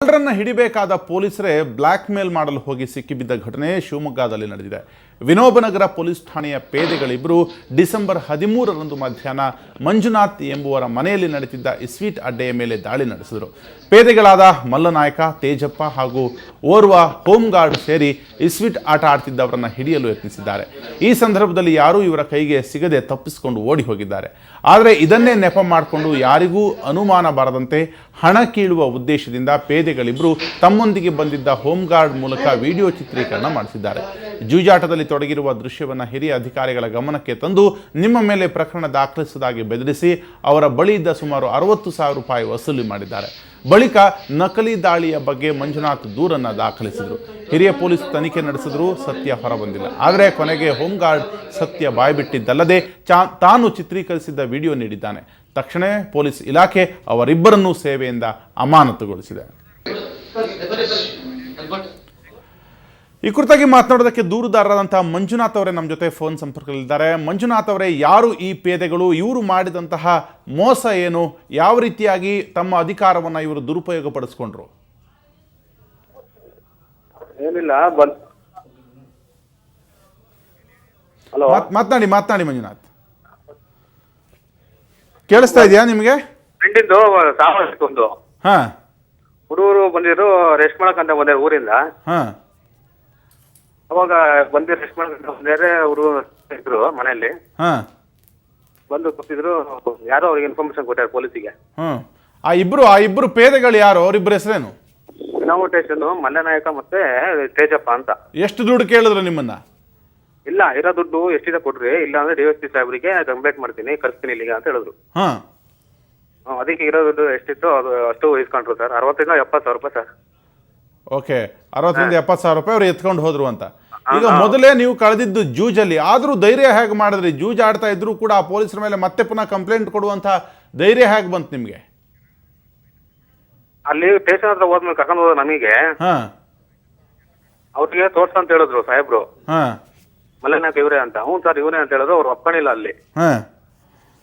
ಕಳ್ಳರನ್ನ ಹಿಡಿಬೇಕಾದ ಪೊಲೀಸರೇ black ಮೇಲ್ ಮಾಡಲು ಹೋಗಿ ಸಿಕ್ಕಿಬಿದ್ದ ಘಟನೆ ಶಿವಮೊಗ್ಗದಲ್ಲಿ ನಡೆದಿದೆ. ವಿನೋಬನಗರ ಪೊಲೀಸ್ ಠಾಣೆಯ ಪೇದೆಗಳಿಬ್ಬರು ಡಿಸೆಂಬರ್ 13ರಂದು ಮಧ್ಯಾಹ್ನ ಮಂಜುನಾಥ್ ಎಂಬುವರ ಮನೆಯಲ್ಲಿ ನಡೆದಿದ್ದ ಇಸ್ವೀಟ್ ಅಡ್ಡೆಯ ಮೇಲೆ ದಾಳಿ ನಡೆಸಿದರು. ಪೇದೆಗಳಾದ ಮಲ್ಲನಾಯಕ, ತೇಜಪ್ಪ ಹಾಗೂ ಓರ್ವ ಹೋಮ್ ಗಾರ್ಡ್ ಸೇರಿ ಇಸ್ವೀಟ್ ಆಟ ಆಡ್ತಿದ್ದವರನ್ನ ಹಿಡಿಯಲು ಯತ್ನಿಸಿದ್ದಾರೆ. ಈ ಸಂದರ್ಭದಲ್ಲಿ ಯಾರೂ ಇವರ ಕೈಗೆ ಸಿಗದೆ ತಪ್ಪಿಸಿಕೊಂಡು ಓಡಿ ಹೋಗಿದ್ದಾರೆ. ಆದರೆ ಇದನ್ನೇ ನೆಪ ಮಾಡಿಕೊಂಡು ಯಾರಿಗೂ ಅನುಮಾನ ಬಾರದಂತೆ ಹಣ ಕೀಳುವ ಉದ್ದೇಶದಿಂದ ಪೇದೆಗಳಿಬ್ಬರು ತಮ್ಮೊಂದಿಗೆ ಬಂದಿದ್ದ ಹೋಮ್ ಗಾರ್ಡ್ ಮೂಲಕ ವಿಡಿಯೋ ಚಿತ್ರೀಕರಣ ಮಾಡಿಸಿದ್ದಾರೆ. ಜೂಜಾಟದಲ್ಲಿ ತೊಡಗಿರುವ ದೃಶ್ಯವನ್ನು ಹಿರಿಯ ಅಧಿಕಾರಿಗಳ ಗಮನಕ್ಕೆ ತಂದು ನಿಮ್ಮ ಮೇಲೆ ಪ್ರಕರಣ ದಾಖಲಿಸುವುದಾಗಿ ಬೆದರಿಸಿ ಅವರ ಬಳಿ ಇದ್ದ ಸುಮಾರು 60,000 ರೂಪಾಯಿ ವಸೂಲಿ ಮಾಡಿದ್ದಾರೆ. ಬಳಿಕ ನಕಲಿ ದಾಳಿಯ ಬಗ್ಗೆ ಮಂಜುನಾಥ್ ದೂರನ್ನು ದಾಖಲಿಸಿದರು. ಹಿರಿಯ ಪೊಲೀಸ್ ತನಿಖೆ ನಡೆಸಿದ್ರು, ಸತ್ಯ ಹೊರಬಂದಿಲ್ಲ. ಆದರೆ ಕೊನೆಗೆ ಹೋಮ್ ಗಾರ್ಡ್ ಸತ್ಯ ಬಾಯ್ಬಿಟ್ಟಿದ್ದಲ್ಲದೆ ತಾನು ಚಿತ್ರೀಕರಿಸಿದ್ದ ವಿಡಿಯೋ ನೀಡಿದ್ದಾನೆ. ತಕ್ಷಣ ಪೊಲೀಸ್ ಇಲಾಖೆ ಅವರಿಬ್ಬರನ್ನೂ ಸೇವೆಯಿಂದ ಅಮಾನತುಗೊಳಿಸಿದೆ. ಈ ಕುರಿತಾಗಿ ಮಾತನಾಡೋದಕ್ಕೆ ದೂರುದಾರರಾದಂತಹ ಮಂಜುನಾಥ್ ಅವರೇ ನಮ್ಮ ಜೊತೆ ಫೋನ್ ಸಂಪರ್ಕದಲ್ಲಿದ್ದಾರೆ. ಮಂಜುನಾಥ್ ಅವರೇ, ಯಾರು ಈ ಪೇದೆಗಳು? ಇವರು ಮಾಡಿದಂತಹ ಮೋಸ ಏನು? ಯಾವ ರೀತಿಯಾಗಿ ತಮ್ಮ ಅಧಿಕಾರವನ್ನು ಇವರು ದುರುಪಯೋಗ ಪಡಿಸ್ಕೊಂಡ್ರು? ಏನಿಲ್ಲ, ಮಾತನಾಡಿ ಮಂಜುನಾಥ್. ಕೇಳಿಸ್ತಾ ಇದೆಯಾ ನಿಮಗೆ? ಫ್ರೆಂಡಿಂದು ಒಂದು ಹುಡುಗರು ಬಂದಿದ್ರು, ರೆಸ್ಟ್ ಮಾಡಕಂತ ಬಂದಿರು ಊರಿಂದ. ಅವಾಗ ಬಂದು ರೆಸ್ಟ್ ಮಾಡಕಂತ ಬಂದಿದ್ರೆ ಅವರು ಇದ್ರು ಮನೆಯಲ್ಲಿ. ಬಂದು ಕೂತಿದ್ರು. ಯಾರೋ ಅವ್ರಿಗೆ ಇನ್ಫಾರ್ಮೇಶನ್ ಕೊಟ್ಟಾರೆ ಪೊಲೀಸಿಗೆ. ಆ ಇಬ್ರು ಪೇದೆಗಳು ಯಾರು? ಅವರಿಬ್ಬರ ಹೆಸರೇನು? ನಾವು ಸ್ಟೇಷನ್ ಮಲ್ಲನಾಯಕ ಮತ್ತೆ ತೇಜಪ್ಪ ಅಂತ. ಎಷ್ಟು ದುಡ್ಡು ಕೇಳಿದ್ರು ನಿಮ್ಮನ್ನ? ಇಲ್ಲ, ಇರೋ ದುಡ್ಡು ಎಷ್ಟಿದೆ ಕೊಡ್ರಿ, ಇಲ್ಲ ಅಂದ್ರೆ DSP ಸಾಹೇಬ್ರಿಗೆ ಕಂಪ್ಲೇಂಟ್ ಮಾಡ್ತೀನಿ, ಕರ್ಸ್ತೀನಿ ಇಲ್ಲಿಗೆ ಅಂತ ಹೇಳಿದ್ರು. ಅದಕ್ಕೆ ಇರೋ ದುಡ್ಡು ಎಷ್ಟಿತ್ತು ಅದು ಅಷ್ಟು ಇಸ್ಕೊಂಡ್ರು ಸರ್. 60,000-70,000 ರೂಪಾಯಿ ಸರ್. ಓಕೆ, 60,000-70,000 ರೂಪಾಯಿ ಅವ್ರು ಎತ್ಕೊಂಡು ಹೋದ್ರು ಅಂತ. ಈಗ ಮೊದಲೇ ನೀವು ಕಳೆದಿದ್ದು ಜೂಜಲ್ಲಿ, ಆದ್ರೂ ಧೈರ್ಯ ಹೇಗೆ ಮಾಡಿದ್ರಿ? ಜೂಜ್ ಆಡ್ತಾ ಇದ್ರು ಕೂಡ ಆ ಪೊಲೀಸರ ಮೇಲೆ ಮತ್ತೆ ಪುನಃ ಕಂಪ್ಲೇಂಟ್ ಕೊಡುವಂತ ಧೈರ್ಯ ಹೇಗೆ ಬಂತು ನಿಮ್ಗೆ? ಅಲ್ಲಿ ಸ್ಟೇಷನ್ ಹತ್ರ ಹೋದ್ಮೇಲೆ ಕರ್ಕೊಂಡು ಹೋದ ನಮಗೆ ಅವ್ರಿಗೆ ತೋರ್ಸ ಅಂತ ಹೇಳಿದ್ರು ಸಾಹೇಬ್ರು. ಮಲ್ಲನಾಯಕ ಇವರೇ ಅಂತ. ಹ್ಞೂ ಸರ್ ಇವರೇ ಅಂತ ಹೇಳಿದ್ರು. ಅವ್ರು ಒಪ್ಕೊಂಡಿಲ್ಲ ಅಲ್ಲಿ.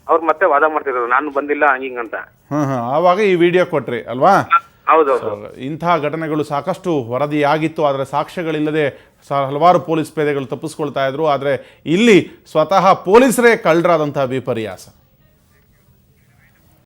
ಅವ್ರು ಮತ್ತೆ ವಾದ ಮಾಡ್ತಿದ್ರು, ನಾನು ಬಂದಿಲ್ಲ ಹಂಗಿಂಗಂತ. ಆವಾಗ ಈ ವಿಡಿಯೋ ಕೊಟ್ರಿ ಅಲ್ವಾ? ಹೌದು. ಇಂತಹ ಘಟನೆಗಳು ಸಾಕಷ್ಟು ವರದಿಯಾಗಿತ್ತು. ಆದರೆ ಸಾಕ್ಷ್ಯಗಳಿಲ್ಲದೆ ಹಲವಾರು ಪೊಲೀಸ್ ಪೇದೆಗಳು ತಪ್ಪಿಸ್ಕೊಳ್ತಾ ಇದ್ರು. ಆದರೆ ಇಲ್ಲಿ ಸ್ವತಃ ಪೊಲೀಸರೇ ಕಳ್ಳರಾದಂತಹ ವಿಪರ್ಯಾಸ.